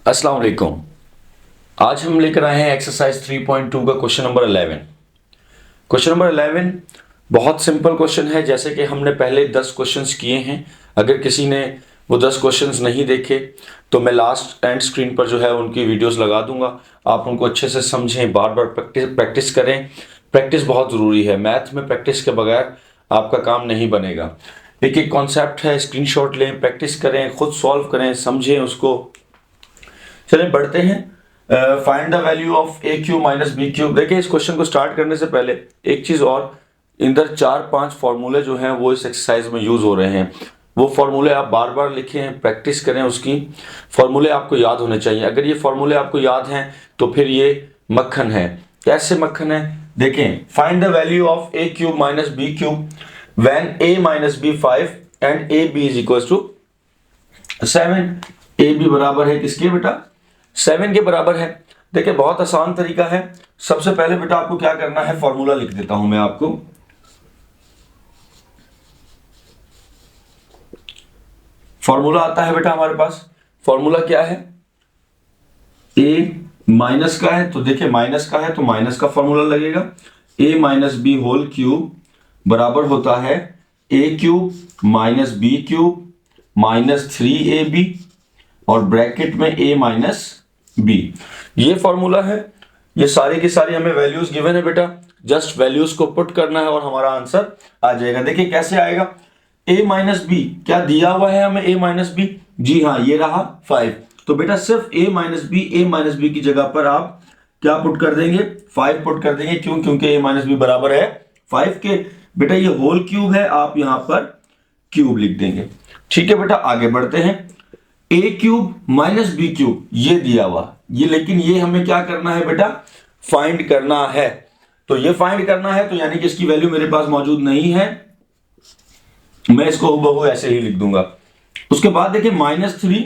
अस्सलाम वालेकुम। आज हम लेकर आए हैं एक्सरसाइज 3.2 का क्वेश्चन नंबर 11। क्वेश्चन नंबर 11 बहुत सिंपल क्वेश्चन है, जैसे कि हमने पहले 10 क्वेश्चंस किए हैं। अगर किसी ने वो 10 क्वेश्चंस नहीं देखे तो मैं लास्ट एंड स्क्रीन पर जो है उनकी वीडियोस लगा दूंगा। आप उनको अच्छे से समझें, बार बार प्रैक्टिस करें। प्रैक्टिस बहुत ज़रूरी है। मैथ में प्रैक्टिस के बगैर आपका काम नहीं बनेगा। एक एक कॉन्सेप्ट है, स्क्रीनशॉट लें, प्रैक्टिस करें, खुद सॉल्व करें, समझें उसको। चलिए बढ़ते हैं। Find the value of A cube minus B cube. देखिए, इस क्वेश्चन को स्टार्ट करने से पहले एक चीज और, इधर 4-5 फॉर्मूले जो हैं वो इस एक्सरसाइज में यूज हो रहे हैं। वो फॉर्मूले आप बार बार लिखें, प्रैक्टिस करें उसकी। फॉर्मूले आपको याद होने चाहिए। अगर ये फॉर्मूले आपको याद हैं तो फिर ये मक्खन है। कैसे मक्खन है देखें। Find the value of A cube minus B cube when A minus B 5 and A B is equal to 7। A B बराबर है किसके बेटा? 7 के बराबर है। देखिए, बहुत आसान तरीका है। सबसे पहले बेटा आपको क्या करना है, फॉर्मूला लिख देता हूं मैं आपको। फॉर्मूला आता है बेटा हमारे पास। फॉर्मूला क्या है? ए माइनस का है तो देखिए, माइनस का है तो माइनस का फॉर्मूला लगेगा। A minus B whole cube बराबर होता है A cube minus B cube minus 3ab और ब्रैकेट में a माइनस बी। ये फॉर्मूला है। ये सारी की सारी हमें वैल्यूज गिवन है बेटा। जस्ट वैल्यूज को पुट करना है और हमारा आंसर आ जाएगा। देखिए कैसे आएगा। a माइनस बी क्या दिया हुआ है हमें? a माइनस बी, जी हाँ, ये रहा 5। तो बेटा सिर्फ a माइनस बी की जगह पर आप क्या पुट कर देंगे? 5 पुट कर देंगे। क्यों? क्योंकि a माइनस बी बराबर है 5 के। बेटा ये होल क्यूब है, आप यहां पर क्यूब लिख देंगे। ठीक है बेटा, आगे बढ़ते हैं। ए क्यूब माइनस बी क्यूब ये दिया हुआ, ये लेकिन ये हमें क्या करना है बेटा? फाइंड करना है। तो ये फाइंड करना है तो यानी कि इसकी वैल्यू मेरे पास मौजूद नहीं है, मैं इसको हूबहू ऐसे ही लिख दूंगा। उसके बाद देखिए -3,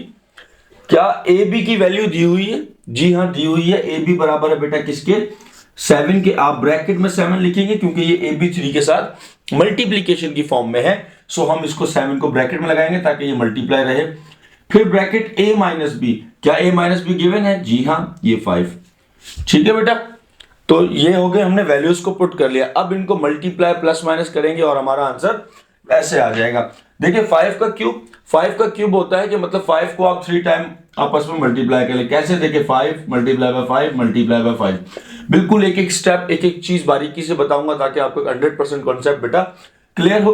क्या ए बी की वैल्यू दी हुई है? जी हाँ, दी हुई है। ए बी बराबर है बेटा किसके? 7 के। आप ब्रैकेट में 7 लिखेंगे क्योंकि ये ए बी 3 के साथ मल्टीप्लीकेशन की फॉर्म में है। सो हम इसको 7 को ब्रैकेट में लगाएंगे ताकि ये मल्टीप्लाई रहे। फिर ब्रैकेट a माइनस बी, क्या a माइनस बी गिवन है? जी हाँ, ये 5। ठीक है बेटा, तो ये हो गए, हमने वैल्यूज को पुट कर लिया। अब इनको मल्टीप्लाई प्लस माइनस करेंगे और हमारा आंसर ऐसे आ जाएगा। देखिए 5 का क्यूब होता है कि मतलब 5 को आप 3 टाइम आपस में मल्टीप्लाई कर ले। कैसे? देखिए 5 मल्टीप्लाई बाय 5 मल्टीप्लाई बाय 5। बिल्कुल एक एक स्टेप, एक एक चीज बारीकी से बताऊंगा ताकि आपको 100% कॉन्सेप्ट बेटा क्लियर हो।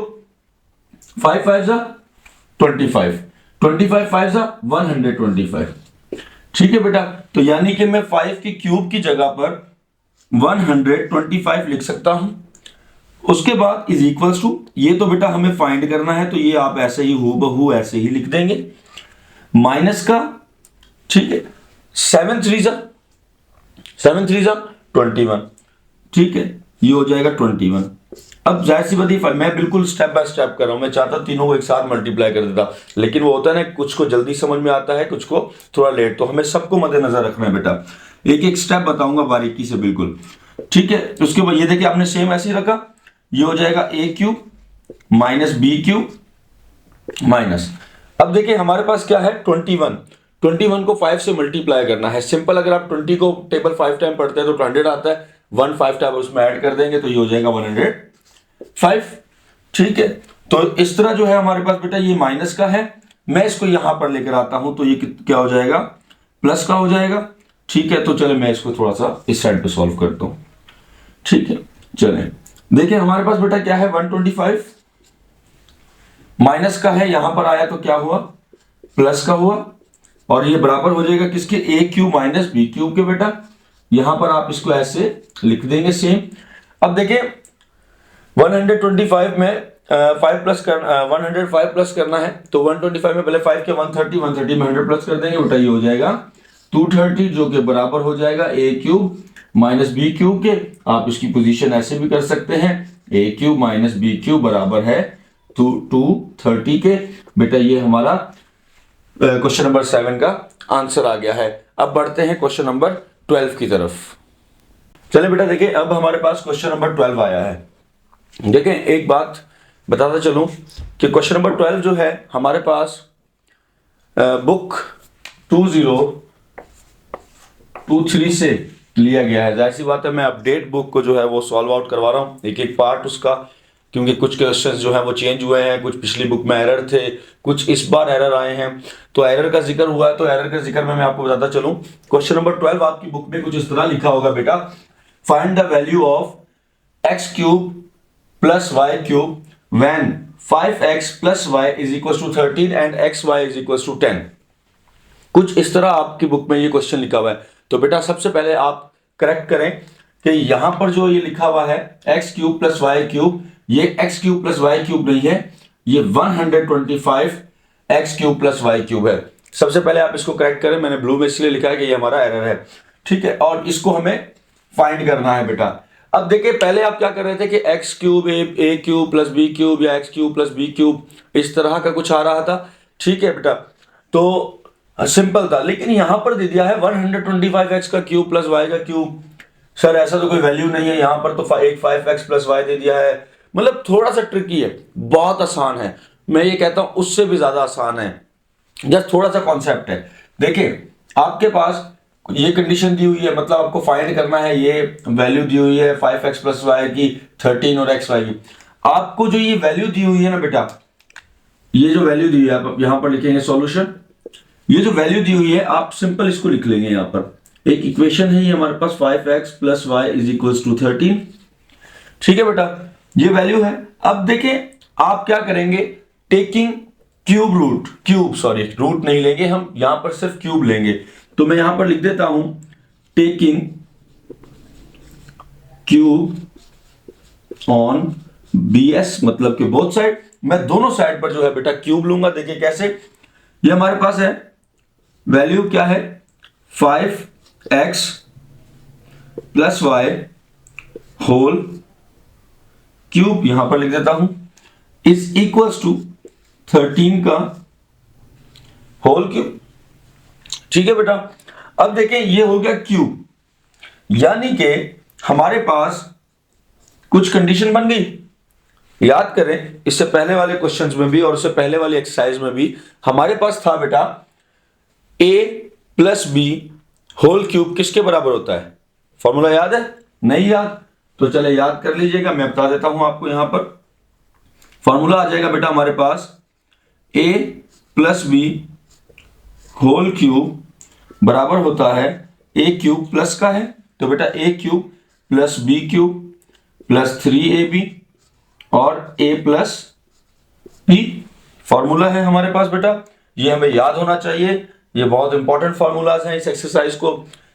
5 5 25, 25 5 125। ठीक है बेटा, तो यानी कि मैं 5 की क्यूब की जगह पर 125 लिख सकता हूं। उसके बाद इज इक्वल्स टू, ये तो बेटा हमें फाइंड करना है तो ये आप ऐसे ही हूबहू ऐसे ही लिख देंगे। माइनस का, ठीक है, 7 3 21। ठीक है, ये हो जाएगा 21। अब जाहिर सी बात है, मैं बिल्कुल स्टेप बाय स्टेप कर रहा हूं। मैं चाहता तीनों को एक साथ मल्टीप्लाई कर देता, लेकिन वो होता है ना, कुछ को जल्दी समझ में आता है, कुछ को थोड़ा लेट। तो हमें सबको मद्देनजर रखना है बेटा। एक एक स्टेप बताऊंगा बारीकी से बिल्कुल। ठीक है, उसके बाद ये देखिए आपने सेम ऐसे ही रखा। ये हो जाएगा A cube minus B cube minus, अब देखिए हमारे पास क्या है? 21 को 5 से मल्टीप्लाई करना है। सिंपल, अगर आप 20 को टेबल 5 टाइम पढ़ते हैं तो 100 आता है। 1 5 टाइम उसमें ऐड कर देंगे तो ये हो जाएगा 105। ठीक है, तो इस तरह जो है हमारे पास बेटा ये माइनस का है, मैं इसको यहां पर लेकर आता हूं तो ये क्या हो जाएगा? प्लस का हो जाएगा। ठीक है, तो चले मैं इसको थोड़ा सा इस साइड पे सॉल्व करता हूं। ठीक है, चलें देखिए हमारे पास बेटा क्या है? 125 माइनस का है, यहां पर आया तो क्या हुआ? प्लस का हुआ। और ये बराबर हो जाएगा किसके? ए क्यूब माइनस बी क्यूब के बेटा। यहां पर आप इसको ऐसे लिख देंगे सेम। अब देखिए 125 में 5 प्लस करना, 105 प्लस करना है तो 125 में पहले 5 के 130 में 100 प्लस कर देंगे बेटा। ये हो जाएगा 230 जो कि बराबर हो जाएगा A cube minus B cube के। आप इसकी पोजीशन ऐसे भी कर सकते हैं, ए क्यूब माइनस बी क्यूब बराबर है 230 के। बेटा ये हमारा क्वेश्चन नंबर 7 का आंसर आ गया है। अब बढ़ते हैं क्वेश्चन नंबर 12 की तरफ। चलिए बेटा देखिए, अब हमारे पास क्वेश्चन नंबर 12 आया है। देखें, एक बात बताता चलूं कि क्वेश्चन नंबर 12 जो है हमारे पास बुक 2 3 से लिया गया है। जाहिर सी बात है मैं अपडेट बुक को जो है वो सॉल्व आउट करवा रहा हूँ एक एक पार्ट उसका, क्योंकि कुछ क्वेश्चंस जो है वो चेंज हुए हैं, कुछ पिछली बुक में एरर थे, कुछ इस बार एरर आए हैं। तो एरर का जिक्र हुआ है, तो एरर के जिक्र में मैं आपको बताता चलूं। क्वेश्चन नंबर 12 आपकी बुक में कुछ इस तरह लिखा होगा बेटा, find the value of X cube plus Y cube when 5x plus Y is equal to 13 and X Y is equal to 10। कुछ इस तरह आपकी बुक में ये क्वेश्चन लिखा हुआ है। तो बेटा सबसे पहले आप करेक्ट करें कि यहां पर जो ये लिखा हुआ है X cube plus Y cube, ये X cube plus Y cube नहीं है, ये 125 X cube plus Y cube है। सबसे पहले आप इसको करेक्ट करें, मैंने ब्लू में इसलिए लिखा है कि ये हमारा एरर है, ठीक है। और इसको हमें फाइंड करना है बेटा। अब देखिए पहले आप क्या कर रहे थे कि X cube A cube plus B cube या X cube plus B cube इस तरह का कुछ आ रहा था, ठीक है बेटा। तो सिंपल था, लेकिन यहां पर दे दिया है 125 एक्स का क्यूब प्लस वाई का क्यूब। सर ऐसा तो कोई वैल्यू नहीं है, यहां पर तो एक 5x प्लस वाई दे दिया है। मतलब थोड़ा सा ट्रिकी है, बहुत आसान है, मैं ये कहता हूं उससे भी ज्यादा आसान है, जस्ट थोड़ा सा कॉन्सेप्ट है। देखिए आपके पास ये कंडीशन दी हुई है, मतलब आपको फाइंड करना है, ये वैल्यू दी हुई है 5x प्लस वाई की 13 और एक्स वाई की। आपको जो ये वैल्यू दी हुई है ना बेटा, ये जो वैल्यू दी हुई है आप यहां पर लिखेंगे सॉल्यूशन। ये जो वैल्यू दी हुई है आप सिंपल इसको लिख लेंगे, यहां पर एक इक्वेशन है ये हमारे पास 5x plus Y is equal to 13, ठीक है बेटा, ये वैल्यू है। अब देखें आप क्या करेंगे, टेकिंग क्यूब रूट, रूट नहीं लेंगे हम, यहां पर सिर्फ क्यूब लेंगे। तो मैं यहां पर लिख देता हूं टेकिंग क्यूब ऑन bs, मतलब कि बोथ साइड, मैं दोनों साइड पर जो है बेटा क्यूब लूंगा। देखिए कैसे, ये हमारे पास है वैल्यू क्या है 5x plus Y whole cube, यहां पर लिख देता हूं, इज इक्वल्स टू 13 का होल क्यूब, ठीक है बेटा। अब देखें ये हो गया क्यूब, यानी कि हमारे पास कुछ कंडीशन बन गई। याद करें इससे पहले वाले क्वेश्चंस में भी और उससे पहले वाली एक्सरसाइज में भी हमारे पास था बेटा a plus B whole cube किसके बराबर होता है, फॉर्मूला याद है? नहीं याद तो चले याद कर लीजिएगा, मैं बता देता हूं आपको। यहां पर फॉर्मूला आ जाएगा बेटा हमारे पास a plus B whole cube बराबर होता है a क्यूब प्लस का है, तो बेटा a cube plus B cube plus 3ab और a प्लस बी फॉर्मूला है हमारे पास बेटा। ये हमें याद होना चाहिए, ये बहुत इंपॉर्टेंट फॉर्मूलाज हैं इस एक्सरसाइज को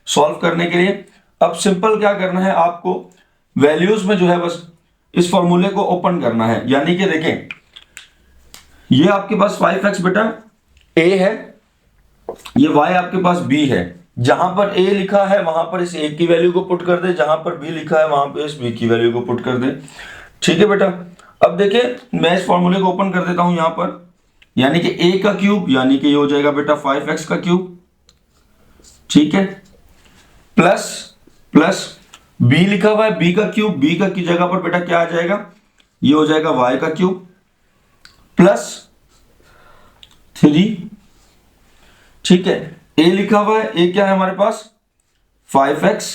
सॉल्व करने के लिए। अब सिंपल क्या करना है आपको, वैल्यूज में जो है बस इस फॉर्मूले को ओपन करना है, यानी कि देखें ये आपके पास 5x बेटा a है, ये y आपके पास b है। जहां पर a लिखा है वहां पर इस a की वैल्यू को पुट कर दे, जहां पर b लिखा है वहां पर इस b की वैल्यू को पुट कर दे, ठीक है बेटा। अब देखिए मैं इस फॉर्मूले को ओपन कर देता हूं यहां पर, यानी कि a का क्यूब यानी कि ये हो जाएगा बेटा 5x का क्यूब, ठीक है, प्लस प्लस b लिखा हुआ है b का क्यूब, b का की जगह पर बेटा क्या आ जाएगा, ये हो जाएगा y का क्यूब प्लस 3, ठीक है। a लिखा हुआ है, a क्या है हमारे पास 5x,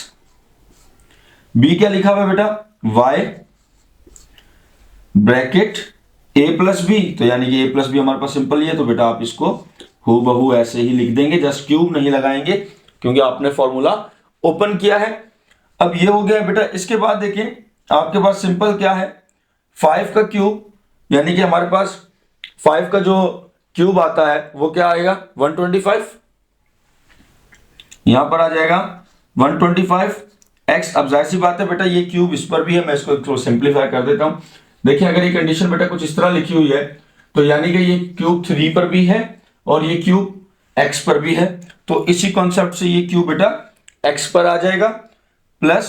b क्या लिखा हुआ है बेटा y bracket a plus B, तो यानी कि a प्लस बी हमारे पास सिंपल ही है, तो बेटा आप इसको हूबहू ऐसे ही लिख देंगे, जस्ट क्यूब नहीं लगाएंगे क्योंकि आपने फॉर्मूला ओपन किया है। अब ये हो गया बेटा। इसके बाद देखिए आपके पास सिंपल क्या है 5 का क्यूब, यानी कि हमारे पास 5 का जो क्यूब आता है वो क्या आएगा 125, यहां पर आ जाएगा 125x। अब जाहिर सी बात है बेटा ये क्यूब इस पर भी है, मैं इसको थोड़ा सिंप्लीफाई कर देता हूं। देखिए अगर ये कंडीशन बेटा कुछ इस तरह लिखी हुई है तो यानी कि ये क्यूब 3 पर भी है और ये क्यूब x पर भी है, तो इसी कॉन्सेप्ट से ये क्यूब बेटा x पर आ जाएगा प्लस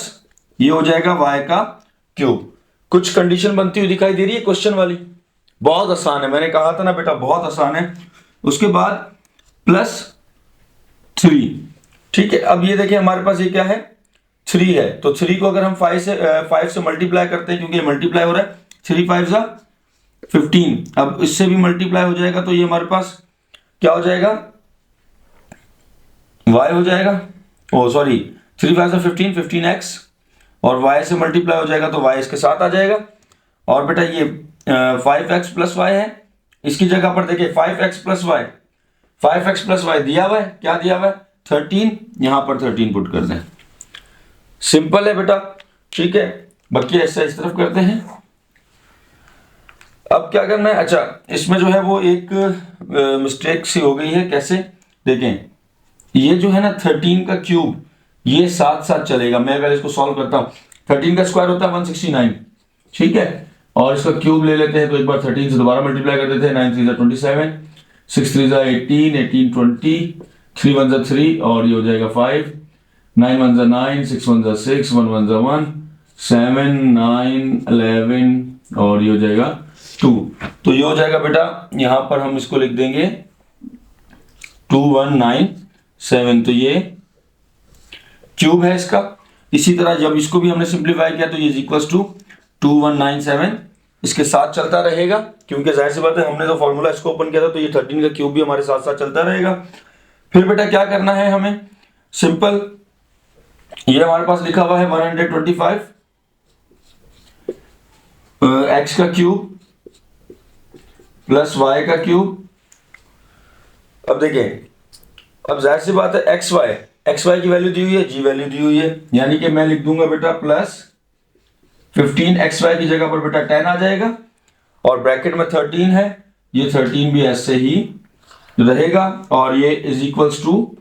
ये हो जाएगा y का क्यूब। कुछ कंडीशन बनती हुई दिखाई दे रही है क्वेश्चन वाली, बहुत आसान है, मैंने कहा था ना बेटा बहुत आसान है। उसके बाद प्लस 3, ठीक है। अब ये देखिए हमारे पास ये क्या है 3 है, तो 3 को अगर हम 5 से मल्टीप्लाई करते हैं, क्योंकि ये मल्टीप्लाई हो रहा है, 3 5 जा 15, अब इससे भी मल्टीप्लाई हो जाएगा, तो ये हमारे पास क्या हो जाएगा y हो जाएगा, ओ सॉरी 3 5 15, 15x, और y से मल्टीप्लाई हो जाएगा तो y इसके साथ आ जाएगा। और बेटा ये 5x प्लस y है, इसकी जगह पर देखिए 5x plus Y, 5x plus Y दिया हुआ है, क्या दिया हुआ है 13, यहां पर 13 पुट कर दें। सिंपल है बेटा, ठीक है। बाकी ऐसा इस तरफ करते हैं। अब क्या करना है, अच्छा इसमें जो है वो एक मिस्टेक सी हो गई है। कैसे, देखें ये जो है ना 13 का क्यूब ये साथ साथ चलेगा। मैं पहले इसको सॉल्व करता हूँ। 13 का स्क्वायर होता है 169, ठीक है, और इसका क्यूब ले लेते हैं तो एक बार 13 से दोबारा मल्टीप्लाई कर देते हैं। 9 3 27, 6 3 18, 18 20, 3 1 3 और ये हो जाएगा 5, 9 1 9, 6 1 6, 1 1 1, 7 9 11 और ये हो जाएगा 2। तो ये हो जाएगा बेटा, यहां पर हम इसको लिख देंगे 2197, तो ये क्यूब है इसका। इसी तरह जब इसको भी हमने सिंप्लीफाई किया तो ये इक्वल्स टू 2197 इसके साथ चलता रहेगा, क्योंकि जाहिर सी बात है हमने तो फॉर्मूला इसको ओपन किया था तो ये 13 का क्यूब भी हमारे साथ साथ चलता रहेगा। फिर बेटा क्या करना है हमें, सिंपल, ये हमारे पास लिखा हुआ है 125 एक्स का क्यूब प्लस वाई का क्यूब। अब देखें, अब जाहिर सी बात है एक्स वाई की वैल्यू दी हुई है, जी वैल्यू दी हुई है, यानी कि मैं लिख दूंगा बेटा प्लस 15 एक्स वाई की जगह पर बेटा 10 आ जाएगा, और ब्रैकेट में 13 है, ये 13 भी ऐसे ही रहेगा, और ये इज इक्वल्स टू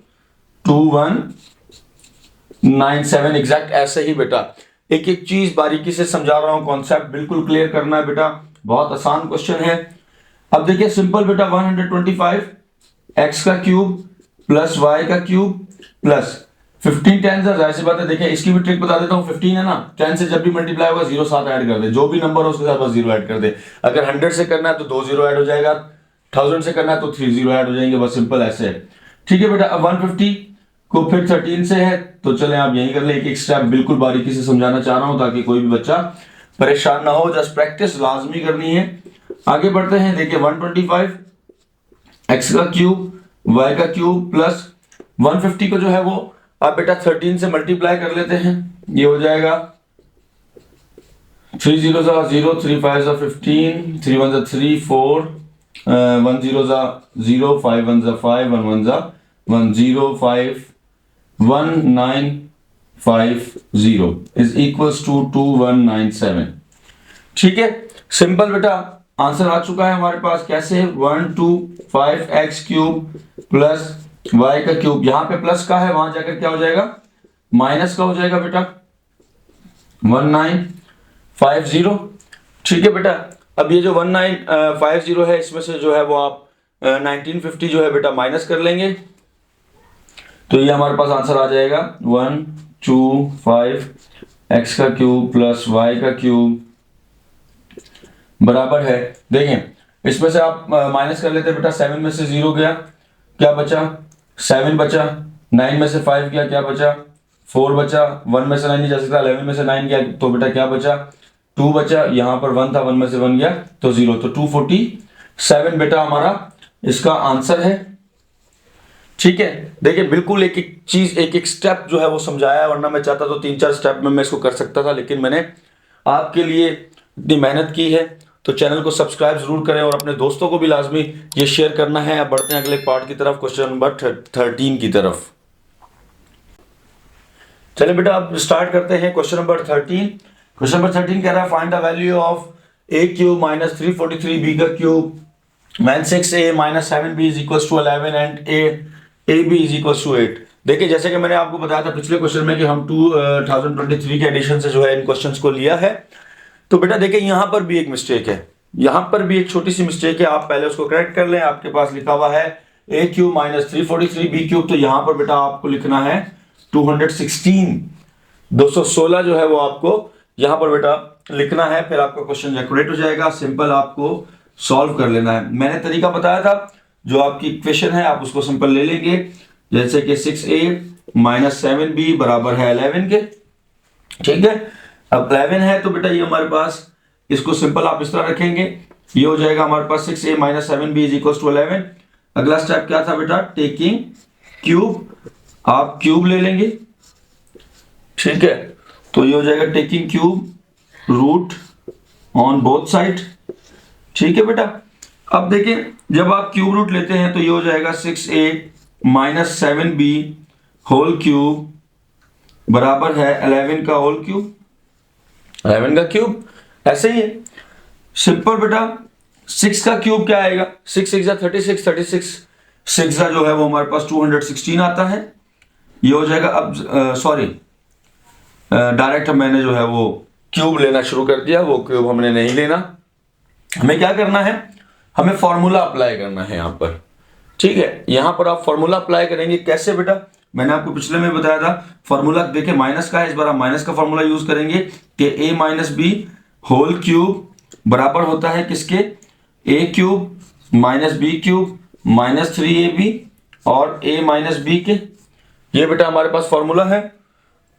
2197 एग्जैक्ट ऐसे ही बेटा। एक एक चीज बारीकी से समझा रहा हूं, कॉन्सेप्ट बिल्कुल क्लियर करना है बेटा, बहुत आसान क्वेश्चन है। अब देखिए सिंपल बेटा, 125 एक्स का क्यूब प्लस वाई का क्यूब प्लस 15 10 से, जाहिर सी बात है देखिए इसकी भी ट्रिक बता देता हूँ। 15 है ना, 10 से जब भी मल्टीप्लाई होगा 0 साथ ऐड कर दे, जो भी नंबर हो उसके साथ बस 0 ऐड कर दे। अगर 100 से करना है तो 2 0 ऐड हो जाएगा, 1000 से करना है तो 3 0 ऐड हो जाएंगे, बस सिंपल ऐसे है, ठीक है बेटा। अब 150 को फिर 13 से है तो चलें आप यही कर ले, एक एक स्टेप बिल्कुल बारीकी से समझाना चाह रहा हूं ताकि कोई भी बच्चा परेशान ना हो, जस्ट प्रैक्टिस लाजमी करनी है। आगे बढ़ते हैं, देखिए 125 एक्स का क्यूब वाई का क्यूब प्लस 150 को जो है वो आप बेटा 13 से मल्टीप्लाई कर लेते हैं, ये हो जाएगा 3 0 0, 3 5 15, 3 1 3 4, 1 0 0, 5 1 5, 1 1 1 0 5 1950 इज इक्वल्स टू 2197, ठीक है। सिंपल बेटा, आंसर आ चुका है हमारे पास। कैसे, 125 एक्स क्यूब प्लस वाई का क्यूब, यहां पे प्लस का है, वहां जाकर क्या हो जाएगा माइनस का हो जाएगा बेटा 1950, ठीक है बेटा। अब ये जो 1950 है इसमें से जो है वो आप 1950 जो है बेटा माइनस कर लेंगे, तो ये हमारे पास आंसर आ जाएगा 125 एक्स का क्यूब प्लस वाई का क्यूब बराबर है, देखें इसमें से आप माइनस कर लेते हैं बेटा, 7 में से 0 गया, क्या बचा 7 बचा, 9 में से 5 गया, क्या बचा 4 बचा, 1 में से 9 नहीं जा सकता, 11 में से 9 गया तो बेटा क्या बचा 2 बचा, यहां पर 1 था, 1 में से 1 गया तो 0, तो 247 बेटा हमारा इसका आंसर है, ठीक है। देखिए बिल्कुल एक एक चीज एक एक स्टेप जो है वो समझाया है, वरना मैं चाहता तो 3 4 स्टेप में मैं इसको कर सकता था, लेकिन मैंने आपके लिए इतनी मेहनत की है तो चैनल को सब्सक्राइब जरूर करें और अपने दोस्तों को भी लाजमी ये शेयर करना है। अब बढ़ते हैं अगले पार्ट की तरफ, क्वेश्चन नंबर 13 की तरफ। चलिए बेटा अब स्टार्ट करते हैं क्वेश्चन नंबर 13। क्वेश्चन नंबर 13 कह रहा है find the value of a cube minus 343 b का cube when 6a minus 7b is equals to 11 and ab is equals to 8। देखिए जैसे कि मैंने आपको बताया था पिछले क्वेश्चन में कि हम 2023 के एडिशन से जो है इन क्वेश्चंस को लिया है, तो बेटा देखिए यहां पर भी एक मिस्टेक है, यहां पर भी एक छोटी सी मिस्टेक है, आप पहले उसको करेक्ट कर लें। आपके पास लिखा हुआ है a cube minus 343 b cube, तो यहां पर बेटा आपको लिखना है 216 जो है वो आपको यहां पर बेटा लिखना है, फिर आपका क्वेश्चन एक्यूरेट हो जाएगा। सिंपल आपको सॉल्व कर लेना है। मैंने तरीका बताया था, जो आपकी इक्वेशन है आप उसको सिंपल ले लेंगे, जैसे कि 6a माइनस 7b बराबर है 11 के, ठीक है। अब 11 है तो बेटा ये हमारे पास, इसको सिंपल आप इस तरह रखेंगे, ये हो जाएगा हमारे पास 6a minus 7b is equal to 11। अगला स्टेप क्या था बेटा, टेकिंग क्यूब आप क्यूब ले लेंगे, ठीक है, तो ये हो जाएगा taking cube root on both side, ठीक है बेटा। अब देखिए जब आप क्यूब रूट लेते हैं तो ये हो जाएगा 6a minus 7b whole cube बराबर है 11 का होल क्यूब, 11 का क्यूब। ऐसे ही है सिंपल बेटा, 6 का क्यूब क्या आएगा, 6 6 जा 36, 36 6 जा जो है वो हमारे पास 216 आता है, ये हो जाएगा। अब सॉरी डायरेक्ट मैंने जो है वो क्यूब लेना शुरू कर दिया, वो क्यूब हमने नहीं लेना। हमें क्या करना है, हमें फॉर्मूला अप्लाई करना है यहाँ पर, ठीक है। यहाँ पर आप फॉर्मूला अप्लाई करेंगे कैसे बेटा, मैंने आपको पिछले में बताया था फॉर्मूला, देखिए माइनस का है, इस बार आप माइनस का फॉर्मूला यूज करेंगे कि a minus B whole cube बराबर होता है किसके, a cube minus B cube minus 3ab और a माइनस बी के, ये बेटा हमारे पास फॉर्मूला है।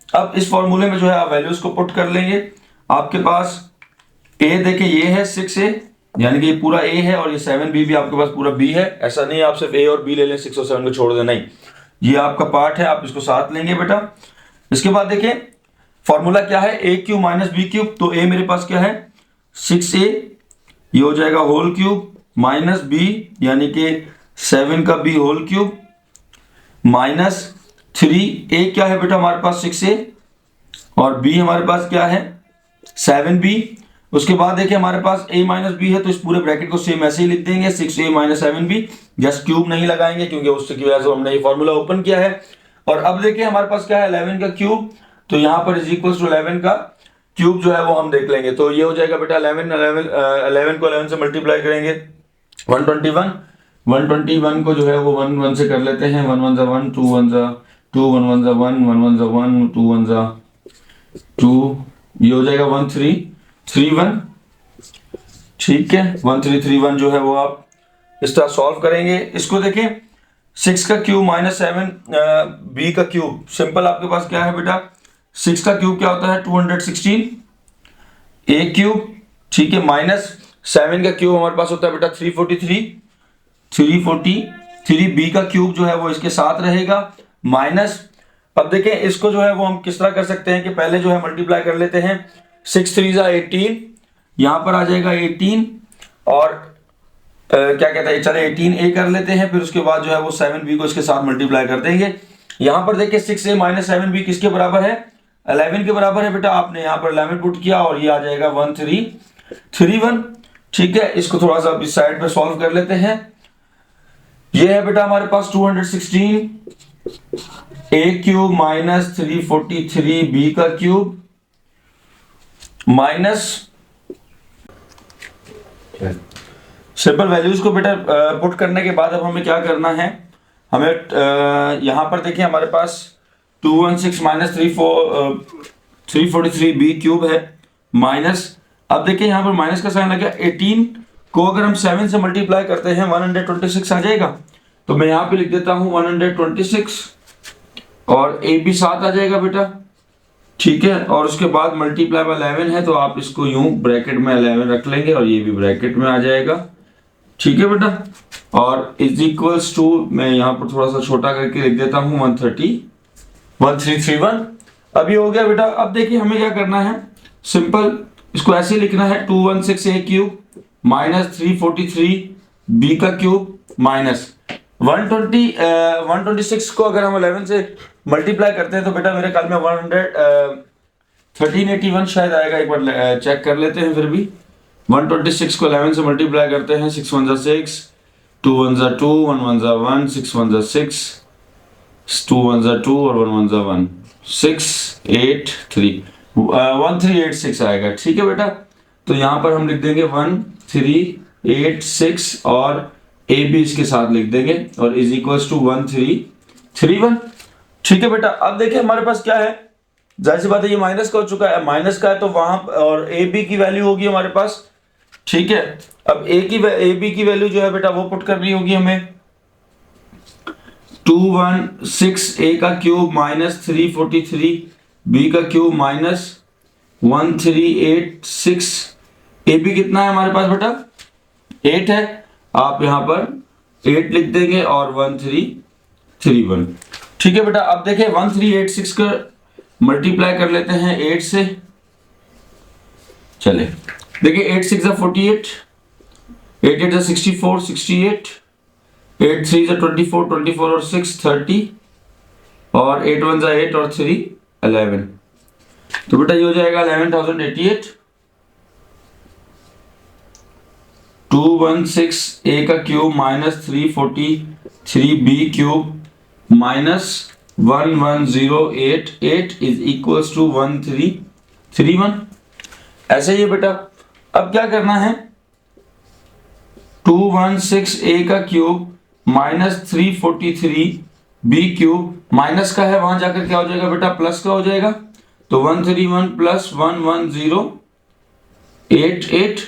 अब इस फॉर्मूले में जो है आप वैल्यूज को पुट कर लेंगे, आपके पास a देखिए ये है 6a, यानी कि ये पूरा a है, और ये 7b भी आपके पास पूरा b है। ऐसा नहीं है आप सिर्फ a और b ले लें, 6 और 7 को छोड़ दें, नहीं, ये आपका पार्ट है, आप इसको साथ लेंगे बेटा। इसके बाद देखिए फॉर्मूला क्या है, a cube minus B cube, तो a मेरे पास क्या है 6a, ये हो जाएगा होल क्यूब माइनस b यानी कि 7 का b whole cube minus 3a क्या है बेटा हमारे पास 6a और b हमारे पास क्या है 7b। उसके बाद देखिए हमारे पास a माइनस बी है, तो इस पूरे ब्रैकेट को सेम ऐसे ही लिख देंगे 6a minus 7b, just cube नहीं लगाएंगे क्योंकि उससे की वजह से हमने ये फॉर्मूला ओपन किया है। और अब देखिए हमारे पास क्या है 11 का क्यूब, तो यहाँ पर इज इक्वल टू 11 का क्यूब जो है वो हम देख लेंगे, तो ये हो जाएगा बेटा 11 को 11 से मल्टीप्लाई करेंगे 121, 121 को जो है वो 1 1 से कर लेते हैं, 1 1 1 2 1 2 1 1 1 1 1 1 2 1 2, ये हो जाएगा 1331, ठीक है 1331 जो है वो आप इस तरह सॉल्व करेंगे। इसको देखिए 6 का क्यूब माइनस 7 b का क्यूब, सिंपल आपके पास क्या है बेटा 6 का क्यूब क्या होता है 216 a क्यूब, ठीक है, माइनस 7 का क्यूब हमारे पास होता है बेटा 343 b का क्यूब जो है वो इसके साथ रहेगा माइनस। अब देखें इसको जो है वो हम किस तरह कर सकते हैं कि पहले जो है मल्टीप्लाई कर लेते हैं, 6 3 जा 18, यहां पर आ जाएगा 18 और क्या कहता है चले 18a कर लेते हैं, फिर उसके बाद जो है वो 7b को इसके साथ मल्टीप्लाई कर देंगे। यहां पर देखिए 6a माइनस 7b किसके बराबर है 11 के बराबर है बेटा, आपने यहां पर 11 पुट किया और ये आ जाएगा 1331, ठीक है। इसको थोड़ा सा इस साइड पे सॉल्व कर लेते हैं, ये है बेटा हमारे पास 216 a क्यूब माइनस 343 b का क्यूब माइनस, सिंपल वैल्यूज को बेटा पुट करने के बाद अब हमें क्या करना है, हमें यहां पर देखिए हमारे पास 216 माइनस 343 b क्यूब है माइनस, अब देखिए यहां पर माइनस का साइन लगा, 18 को अगर हम 7 से मल्टीप्लाई करते हैं 126 आ जाएगा, तो मैं यहां पे लिख देता हूं 126 और a भी साथ आ जाएगा बेटा, ठीक है। और उसके बाद मल्टीप्लाई बाय 11 है, तो आप इसको यूं ब्रैकेट में 11 रख लेंगे और ये भी ब्रैकेट में आ जाएगा, ठीक है बेटा। और इज इक्वल्स टू मैं यहाँ पर थोड़ा सा छोटा करके लिख देता हूँ 1331, अब ये हो गया बेटा। अब देखिए हमें क्या करना है, सिंपल इसको ऐसे लिखना है 216 a क्यूब माइनस 343 b का क्यूब माइनस 126 को अगर हम 11 से मल्टीप्लाई करते हैं तो बेटा मेरे ख्याल में 1381 शायद आएगा, एक बार चेक कर लेते हैं। फिर भी 126 को 11 से मल्टीप्लाई करते हैं, 6 1 6 2 1 2 1 1 1 6 1 6 2 1 2 और 1 1 1 6 8 3 1386 आएगा, ठीक है बेटा। तो यहाँ पर हम लिख देंगे 1386 और a भी इसके साथ लिख देंगे और इज इक्वल्स टू 1331, ठीक है बेटा। अब देखिए हमारे पास क्या है, जाहिर सी बात है ये माइनस का हो चुका है, माइनस का है तो वहां और ए बी की वैल्यू होगी हमारे पास, ठीक है। अब ए बी की वैल्यू जो है बेटा वो पुट करनी होगी हमें, 216 a का क्यूब माइनस 343 b का क्यूब माइनस 1386, ए बी कितना है हमारे पास बेटा 8 है, आप यहां पर 8 लिख देंगे और 1331, ठीक है बेटा, अब देखिए 1386 का मल्टीप्लाई कर लेते हैं 8 से। चले देखिए 8 6 48, 8 8 64 68, 8 3 24 24 और 6 30 और 8 1 8 और 3 11। तो बेटा ये हो जाएगा 11,088। 216 a का cube minus 343 b cube minus 11088 is equals to 1331। ऐसे ही है बेटा। अब क्या करना है, 216 a का cube minus 343 b cube, minus का है वहां जाकर क्या हो जाएगा बेटा, प्लस का हो जाएगा। तो 131 प्लस 11088।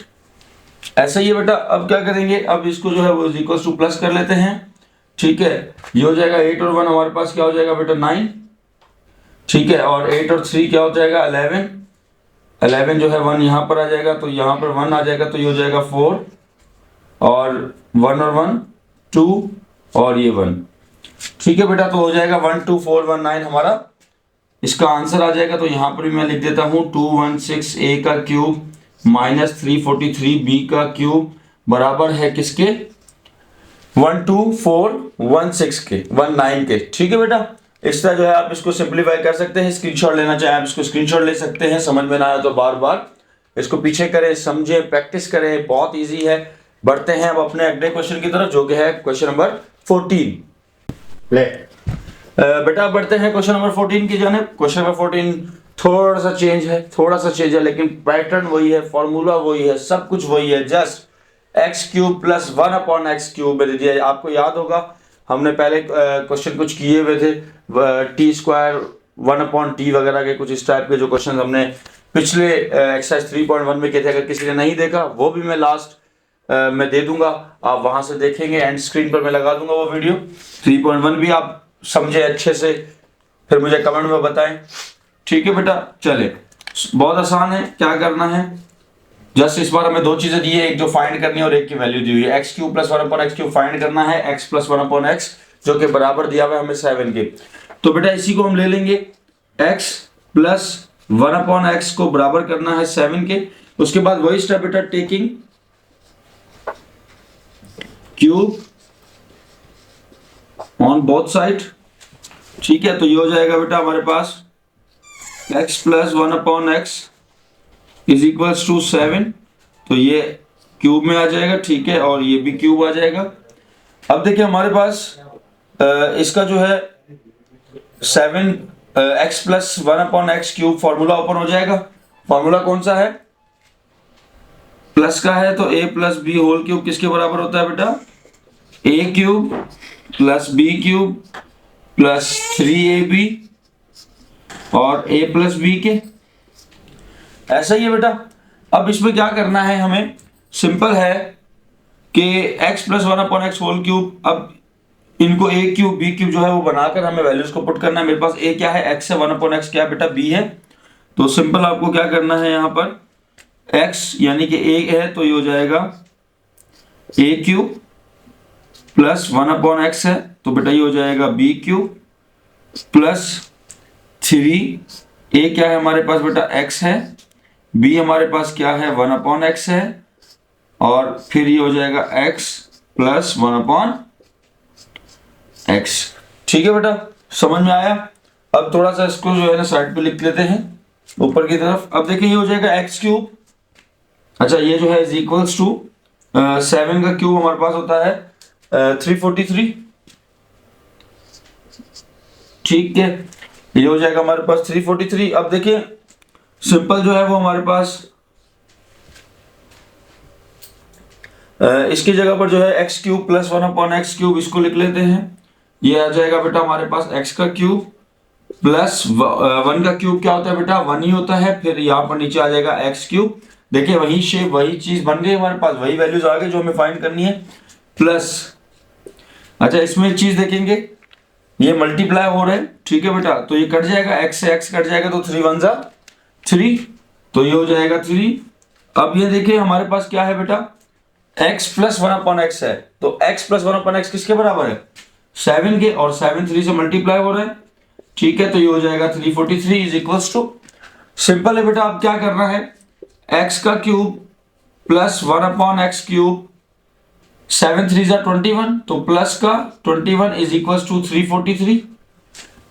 ऐसा ही है बेटा। अब क्या करेंगे, अब इसको जो है वो इक्वल टू प्लस कर लेते हैं। ठीक है, ये हो जाएगा 8 और 1 हमारे पास क्या हो जाएगा बेटा 9। ठीक है, और 8 और 3 क्या हो जाएगा 11। 11 जो है 1 यहाँ पर आ जाएगा, तो यहाँ पर 1 आ जाएगा, तो ये हो जाएगा 4 और 1 और 1 2 और ये 1। ठीक है बेटा, तो हो जाएगा 12419 हमारा इसका आंसर आ जाएगा। तो यहाँ पर भी मैं लिख देता हूँ 216 a का क्यूब माइनस 343 b का क्यूब बराबर है किसके, 12416 के, 19 के। ठीक है बेटा, इस तरह जो है आप इसको सिंपलीफाई कर सकते हैं। स्क्रीनशॉट लेना चाहें आप इसको स्क्रीनशॉट ले सकते हैं। समझ में ना आया तो बार बार इसको पीछे करें, समझें, प्रैक्टिस करें, बहुत इजी है। बढ़ते हैं अब अपने अगले क्वेश्चन की तरफ जो कि है क्वेश्चन नंबर 14। बेटा बढ़ते हैं क्वेश्चन नंबर 14 की जाने। क्वेश्चन नंबर 14 थोड़ा सा चेंज है, लेकिन पैटर्न वही है, फॉर्मूला वही है, सब कुछ वही है। Just x cube plus 1/x cube में दीजिए। आपको याद होगा हमने पहले क्वेश्चन कुछ किए हुए थे, टी स्क्वायर 1/t वगैरह के कुछ इस टाइप के जो क्वेश्चन हमने पिछले एक्सरसाइज 3.1 में किए थे। अगर किसी ने नहीं देखा वो भी मैं लास्ट मैं दे दूंगा, आप वहां से देखेंगे, एंड स्क्रीन पर मैं लगा दूंगा वो वीडियो। 3.1 भी आप समझे अच्छे से, फिर मुझे कमेंट में बताएं। ठीक है बेटा, चले बहुत आसान है। क्या करना है, जस्ट इस बार हमें दो चीजें दी है, एक जो फाइंड करनी है और एक की वैल्यू दी हुई है। X cube plus 1/x cube find करना है, एक्स प्लस 1/x जो कि बराबर दिया हुआ है हमें 7 के। तो बेटा इसी को हम ले लेंगे, एक्स प्लस 1/x को बराबर करना है 7 के। उसके बाद वही स्टेप बेटा, taking cube on both side. ठीक है, तो ये हो जाएगा बेटा हमारे पास x plus 1/x is equals to 7। तो ये क्यूब में आ जाएगा, ठीक है, और ये भी क्यूब आ जाएगा। अब देखिए हमारे पास इसका जो है 7 x plus 1/x cube formula open हो जाएगा। फॉर्मूला कौन सा है, प्लस का है, तो a plus B whole cube किसके बराबर होता है बेटा, a cube plus b cube plus 3ab और a प्लस b के। ऐसा ही है बेटा। अब इसमें क्या करना है हमें, सिंपल है कि x plus 1/x whole cube, अब इनको a क्यूब b क्यूब जो है वो बनाकर हमें वैल्यूज को पुट करना है। मेरे पास a क्या है, x है, 1/x क्या है बेटा b है। तो सिंपल आपको क्या करना है, यहाँ पर x यानी कि a है, तो ये हो जाएगा a क्यूब प्लस 1/x है, तो बेटा ये हो जाएगा b क्यूब प्लस 3। a क्या है हमारे पास बेटा x है, b हमारे पास क्या है 1/x है, और फिर ये हो जाएगा x प्लस 1/x। ठीक है बेटा, समझ में आया। अब थोड़ा सा इसको जो है ना साइड पे लिख लेते हैं ऊपर की तरफ। अब देखिए ये हो जाएगा x क्यूब, अच्छा ये जो है इज इक्वल्स टू 7 का क्यूब हमारे पास होता है 343। ठीक है, ये हो जाएगा हमारे पास 343। अब देखिए सिंपल जो है वो हमारे पास इसकी जगह पर जो है x cube plus 1/x cube इसको लिख लेते हैं। ये आ जाएगा बेटा हमारे पास x का क्यूब प्लस 1 का क्यूब क्या होता है बेटा 1 ही होता है, फिर यहाँ पर नीचे आ जाएगा x क्यूब। देखिए वही शेप वही चीज बन गई हमारे पास, वही वैल्यूज आ गई जो हमें फाइंड करनी है, प्लस अच्छा इसमें एक चीज देखेंगे, ये मल्टीप्लाई हो रहे हैं। ठीक है बेटा, तो ये कट जाएगा, x से x कट जाएगा, तो 3 1 3, तो ये हो जाएगा 3। अब ये देखिए हमारे पास क्या है बेटा, x प्लस 1/x है, तो x प्लस 1/x किसके बराबर है, 7 के और 7 3 से मल्टीप्लाई हो रहे हैं, ठीक है, तो ये हो जाएगा 343 इज इक्वल्स टू, सिंपल है बेटा, अब क्या करना है, एक्स का cube plus 1 upon x cube, 7 3 जा 21, तो प्लस का 21 इज इक्वल्स टू 343,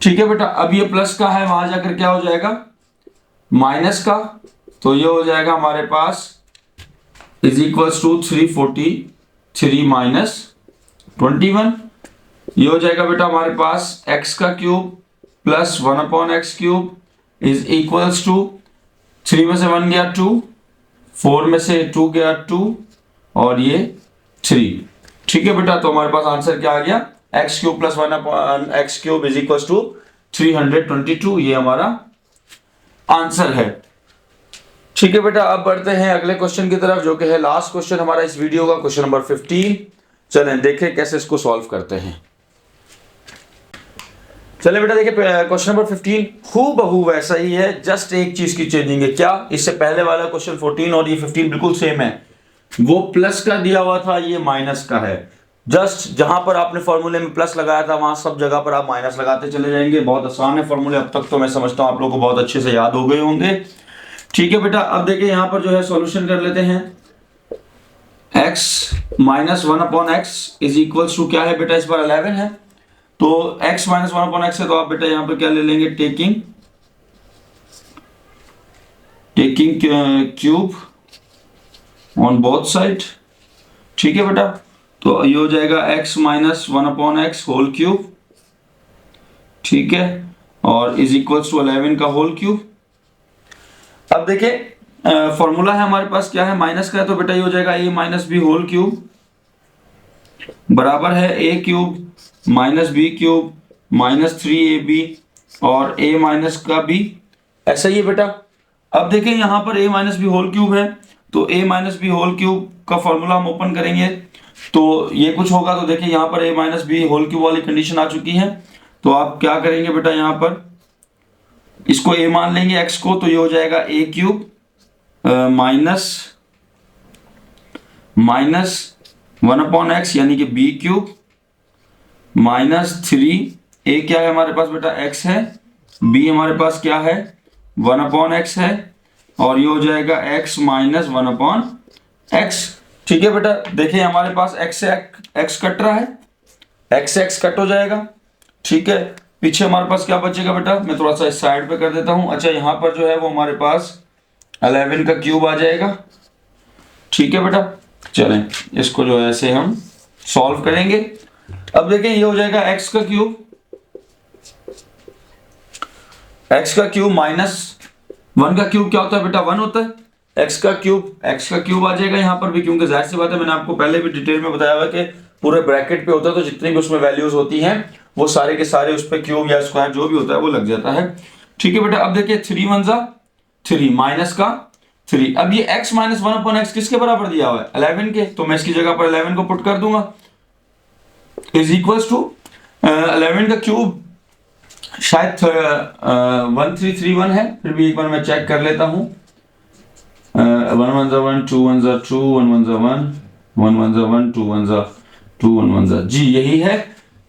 ठीक है बेटा। अब ये प्लस का है, वहां जाकर क्या हो जाएगा माइनस का, तो ये हो जाएगा हमारे पास इज इक्वल्स टू 343 माइनस 21, ये हो जाएगा बेटा हमारे पास x का cube plus 1 upon x cube is equals to 3 में से 1 गया 2, 4 में से 2 गया 2 और ये 3, ठीक है बेटा। तो हमारे पास आंसर क्या आ गया, x cube plus 1 upon x cube is equals to 322, ये हमारा आंसर है, ठीक है बेटा। अब बढ़ते हैं अगले क्वेश्चन की तरफ, जो कि है लास्ट क्वेश्चन हमारा इस वीडियो का, क्वेश्चन नंबर 15। चलें देखें कैसे इसको सॉल्व करते हैं। चले बेटा देखिए, क्वेश्चन नंबर 15 हूबहू वैसा ही है, जस्ट एक चीज की चेंजिंग है, क्या, इससे पहले वाला क्वेश्चन 14 और ये 15 बिल्कुल सेम है, वो प्लस का दिया हुआ था, ये माइनस का है, जस्ट जहां पर आपने फॉर्मूले में प्लस लगाया था वहां सब जगह पर आप माइनस लगाते चले जाएंगे। बहुत आसान है फॉर्मूले, अब तक तो मैं समझता हूं आप लोगों को बहुत अच्छे से याद हो गए होंगे, ठीक है बेटा। अब देखिए यहां पर जो है सॉल्यूशन कर लेते हैं, x minus 1 upon x is equals to क्या है बेटा, इस बार 11 है, तो x माइनस 1 अपॉन एक्स है, तो आप बेटा यहां पर क्या ले लेंगे, taking cube on both side, ठीक है बेटा। तो ये हो जाएगा x minus 1 upon x whole cube, ठीक है, और इज इक्वल्स टू 11 का होल क्यूब। अब देखिए फॉर्मूला है हमारे पास क्या है, माइनस का है, तो बेटा ये हो जाएगा a minus B whole cube बराबर है a cube minus B cube minus 3ab और a माइनस का b, ऐसा ही है बेटा। अब देखिए यहां पर a minus B whole cube है, तो a minus B whole cube का फॉर्मूला हम ओपन करेंगे तो ये कुछ होगा, तो देखिए यहां पर a minus B whole cube वाली कंडीशन आ चुकी है, तो आप क्या करेंगे बेटा, यहां पर इसको a मान लेंगे x को, तो ये हो जाएगा a cube minus 1 upon x यानी कि b क्यूब माइनस 3, a क्या है हमारे पास बेटा x है, b हमारे पास क्या है 1 अपॉन एक्स है, और ये हो जाएगा x माइनस 1 अपॉन एक्स, ठीक है बेटा। देखिए हमारे पास x से x कट रहा है, x से x कट हो जाएगा, ठीक है। पीछे हमारे पास क्या बचेगा बेटा, मैं थोड़ा सा इस साइड पे कर देता हूं, अच्छा यहाँ पर जो है वो हमारे पास 11 का क्यूब आ जाएगा, ठीक है बेटा। चलें इसको जो है ऐसे हम सॉल्व करेंगे। अब देखें ये हो जाएगा x का क्यूब माइनस 1 का क्यूब क्या होता है बेटा, 1 होता है, x का क्यूब आ जाएगा यहाँ पर भी, क्योंकि जाहिर सी बात है मैंने आपको पहले भी डिटेल में बताया हुआ कि पूरे ब्रैकेट पे होता है, तो जितनी भी उसमें वैल्यूज होती हैं वो सारे के सारे उस पर क्यूब या स्क्वायर जो भी होता है वो लग जाता है, ठीक है बेटा। अब देखिए 3 1 जा 3 माइनस का 3, अब ये x माइनस 1 अपॉन एक्स किसके बराबर दिया हुआ है, 11 के, तो मैं इसकी जगह पर 11 को पुट कर दूंगा, इज इक्वल्स टू 11 का क्यूब शायद 1331 है, फिर भी एक बार मैं चेक कर लेता हूं, 1 1 जा 1 2 1 जा 2 1 1 जा 1 1 1 जा 1 2 1 जा 2 1 1 जा, जी यही है,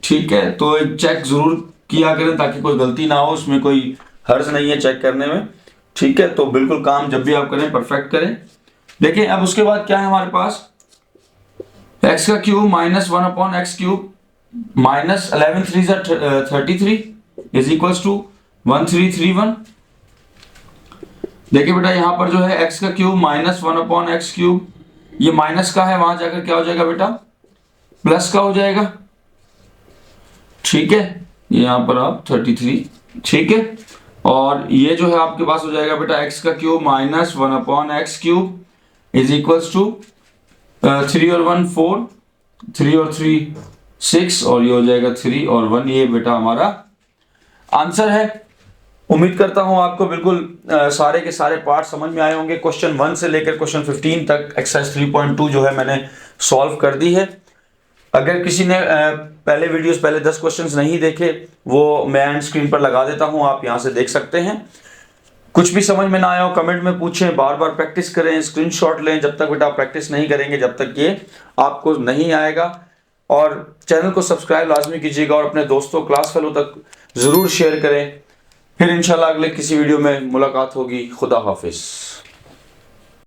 ठीक है। तो एक चेक जरूर किया करें ताकि कोई गलती ना हो, उसमें कोई हर्ज नहीं है चेक करने में, ठीक है। तो बिल्कुल काम जब भी आप करें परफेक्ट करें। देखिए अब उसके बाद क्या है हमारे पास, x का cube minus 1 upon x cube minus 11 3 जा 33 इज इक्वल्स टू 1331। देखिए बेटा यहां पर जो है x का cube minus 1 upon x cube, ये माइनस का है, वहां जाकर क्या हो जाएगा बेटा, प्लस का हो जाएगा, ठीक है, यहां पर आप 33, ठीक है। और ये जो है आपके पास हो जाएगा बेटा x का cube minus 1 upon x cube is equals to 3 और 1 4 3 और 3 6 और ये हो जाएगा 3 और 1, ये बेटा हमारा आंसर है। उम्मीद करता हूं आपको बिल्कुल सारे के सारे पार्ट समझ में आए होंगे। क्वेश्चन 1 से लेकर क्वेश्चन 15 तक एक्सरसाइज 3.2 जो है मैंने सॉल्व कर दी है। अगर किसी ने पहले 10 क्वेश्चंस नहीं देखे, वो मैं एंड स्क्रीन पर लगा देता हूं, आप यहां से देख सकते हैं। कुछ भी समझ में ना आया हो कमेंट में पूछें, बार बार प्रैक्टिस करें, स्क्रीनशॉट लें, जब तक बेटा आप प्रैक्टिस नहीं करेंगे जब तक ये आपको नहीं आएगा। और चैनल को सब्सक्राइब लाजमी कीजिएगा और अपने दोस्तों क्लास फेलो तक ज़रूर शेयर करें। फिर इंशाल्लाह अगले किसी वीडियो में मुलाकात होगी। खुदा हाफिज़।